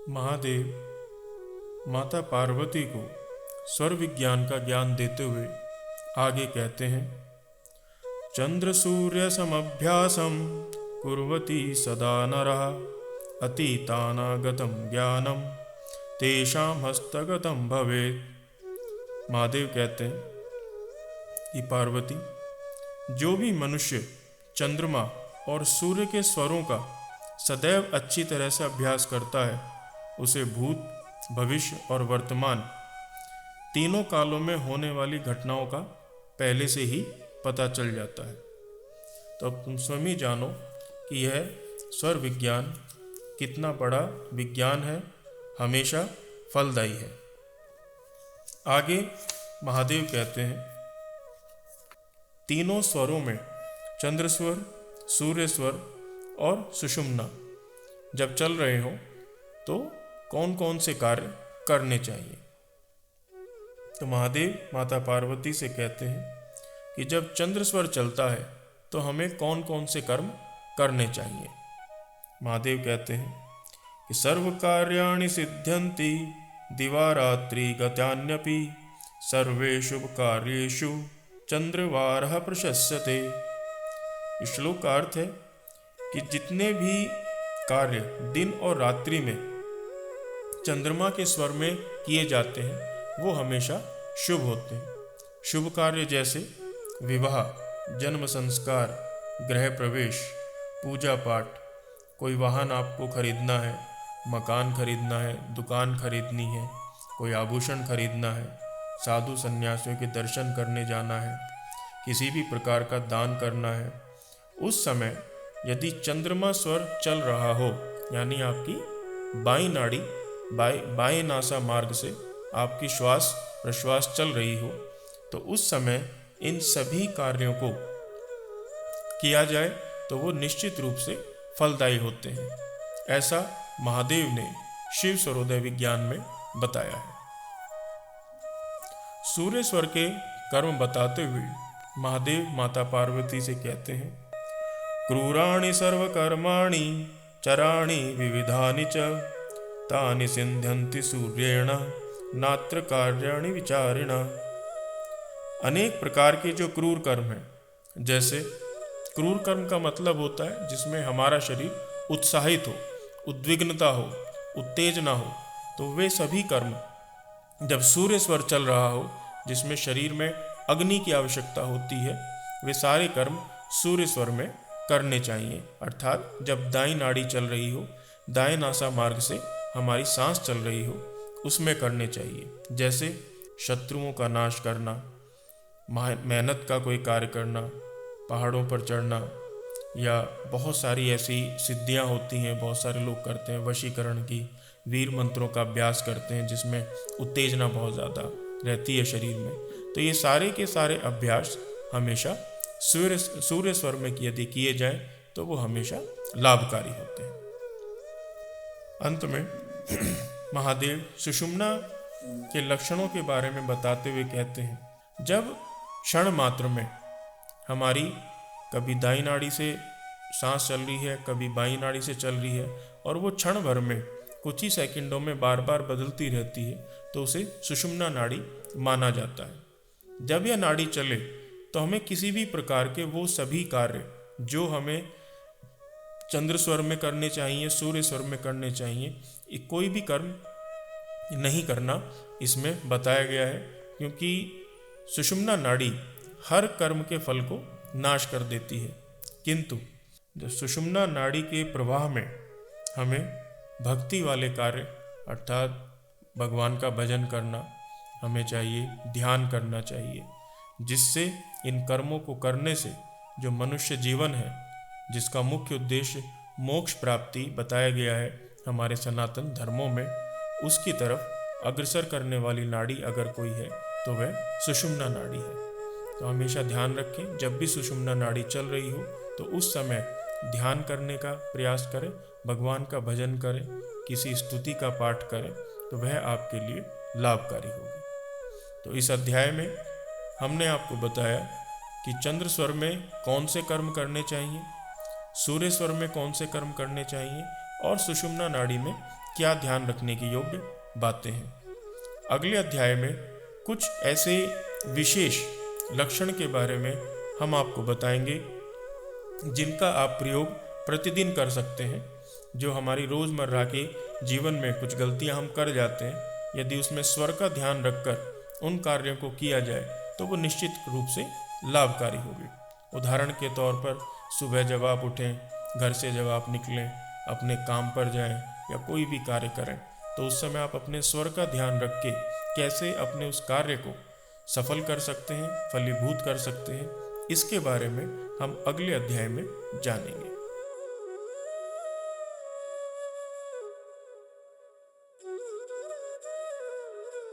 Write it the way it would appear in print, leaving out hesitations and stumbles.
महादेव माता पार्वती को स्वर विज्ञान का ज्ञान देते हुए आगे कहते हैं, चंद्र सूर्य समभ्यासम कुर्वती सदा नरः अतीतानागतम ज्ञानम तेषां हस्तगतम भवेत्। महादेव कहते हैं कि पार्वती, जो भी मनुष्य चंद्रमा और सूर्य के स्वरों का सदैव अच्छी तरह से अभ्यास करता है, उसे भूत, भविष्य और वर्तमान तीनों कालों में होने वाली घटनाओं का पहले से ही पता चल जाता है। तो अब तुम स्वयं ही जानो कि यह स्वर विज्ञान कितना बड़ा विज्ञान है, हमेशा फलदायी है। आगे महादेव कहते हैं, तीनों स्वरों में चंद्र स्वर, सूर्य स्वर और सुषुम्ना जब चल रहे हों तो कौन कौन से कार्य करने चाहिए। तो महादेव माता पार्वती से कहते हैं कि जब चंद्र स्वर चलता है तो हमें कौन कौन से कर्म करने चाहिए। महादेव कहते हैं कि सर्व कार्याणि सिद्ध्यन्ति दिवारात्रि गत्यान्यपि सर्वेषु कार्येषु चंद्रवारः प्रशस्यते। इस श्लोक का अर्थ है कि जितने भी कार्य दिन और रात्रि में चंद्रमा के स्वर में किए जाते हैं वो हमेशा शुभ होते हैं। शुभ कार्य जैसे विवाह, जन्म संस्कार, गृह प्रवेश, पूजा पाठ, कोई वाहन आपको खरीदना है, मकान खरीदना है, दुकान खरीदनी है, कोई आभूषण खरीदना है, साधु सन्यासियों के दर्शन करने जाना है, किसी भी प्रकार का दान करना है, उस समय यदि चंद्रमा स्वर चल रहा हो, यानी आपकी बाईं नाड़ी बाएं नासा मार्ग से आपकी श्वास प्रश्वास चल रही हो, तो उस समय इन सभी कार्यों को किया जाए तो वो निश्चित रूप से फलदायी होते हैं। ऐसा महादेव ने शिव स्वरोदय विज्ञान में बताया है। सूर्य स्वर के कर्म बताते हुए महादेव माता पार्वती से कहते हैं, क्रूराणि सर्वकर्माणि चराणि विविधानि च तानि सिद्ध्यन्ति सूर्येण नात्र कार्याणि विचारिण। अनेक प्रकार के जो क्रूर कर्म हैं, जैसे क्रूर कर्म का मतलब होता है जिसमें हमारा शरीर उत्साहित हो, उद्विग्नता हो, उत्तेजना हो, तो वे सभी कर्म जब सूर्य स्वर चल रहा हो, जिसमें शरीर में अग्नि की आवश्यकता होती है, वे सारे कर्म सूर्य स्वर में करने चाहिए। अर्थात जब दाईं नाड़ी चल रही हो, दाएं नासा मार्ग से हमारी सांस चल रही हो, उसमें करने चाहिए। जैसे शत्रुओं का नाश करना, मेहनत का कोई कार्य करना, पहाड़ों पर चढ़ना, या बहुत सारी ऐसी सिद्धियां होती हैं, बहुत सारे लोग करते हैं, वशीकरण की, वीर मंत्रों का अभ्यास करते हैं जिसमें उत्तेजना बहुत ज़्यादा रहती है शरीर में। तो ये सारे के सारे अभ्यास हमेशा सूर्य स्वर में यदि किए जाएं तो वो हमेशा लाभकारी होते हैं। अंत में महादेव सुषुम्ना के लक्षणों के बारे में बताते हुए कहते हैं, जब क्षण मात्र में हमारी कभी दाईं नाड़ी से सांस चल रही है, कभी बाईं नाड़ी से चल रही है, और वो क्षण भर में कुछ ही सेकंडों में बार बार बदलती रहती है, तो उसे सुषुम्ना नाड़ी माना जाता है। जब यह नाड़ी चले तो हमें किसी भी प्रकार के वो सभी कार्य जो हमें चंद्र स्वर में करने चाहिए, सूर्य स्वर में करने चाहिए, कोई भी कर्म नहीं करना इसमें बताया गया है, क्योंकि सुषुम्ना नाड़ी हर कर्म के फल को नाश कर देती है। किंतु जो सुषुम्ना नाड़ी के प्रवाह में हमें भक्ति वाले कार्य, अर्थात भगवान का भजन करना हमें चाहिए, ध्यान करना चाहिए, जिससे इन कर्मों को करने से जो मनुष्य जीवन है, जिसका मुख्य उद्देश्य मोक्ष प्राप्ति बताया गया है हमारे सनातन धर्मों में, उसकी तरफ अग्रसर करने वाली नाड़ी अगर कोई है तो वह सुषुम्ना नाड़ी है। तो हमेशा ध्यान रखें, जब भी सुषुम्ना नाड़ी चल रही हो तो उस समय ध्यान करने का प्रयास करें, भगवान का भजन करें, किसी स्तुति का पाठ करें, तो वह आपके लिए लाभकारी होगी। तो इस अध्याय में हमने आपको बताया कि चंद्र स्वर में कौन से कर्म करने चाहिए, सूर्य स्वर में कौन से कर्म करने चाहिए और सुषुम्ना नाड़ी में क्या ध्यान रखने की योग्य बातें हैं। अगले अध्याय में कुछ ऐसे विशेष लक्षण के बारे में हम आपको बताएंगे जिनका आप प्रयोग प्रतिदिन कर सकते हैं। जो हमारी रोज़मर्रा के जीवन में कुछ गलतियां हम कर जाते हैं, यदि उसमें स्वर का ध्यान रखकर उन कार्यों को किया जाए तो वो निश्चित रूप से लाभकारी होगी। उदाहरण के तौर पर सुबह जब आप उठें, घर से जब आप निकलें, अपने काम पर जाएं या कोई भी कार्य करें, तो उस समय आप अपने स्वर का ध्यान रख के कैसे अपने उस कार्य को सफल कर सकते हैं, फलीभूत कर सकते हैं, इसके बारे में हम अगले अध्याय में जानेंगे।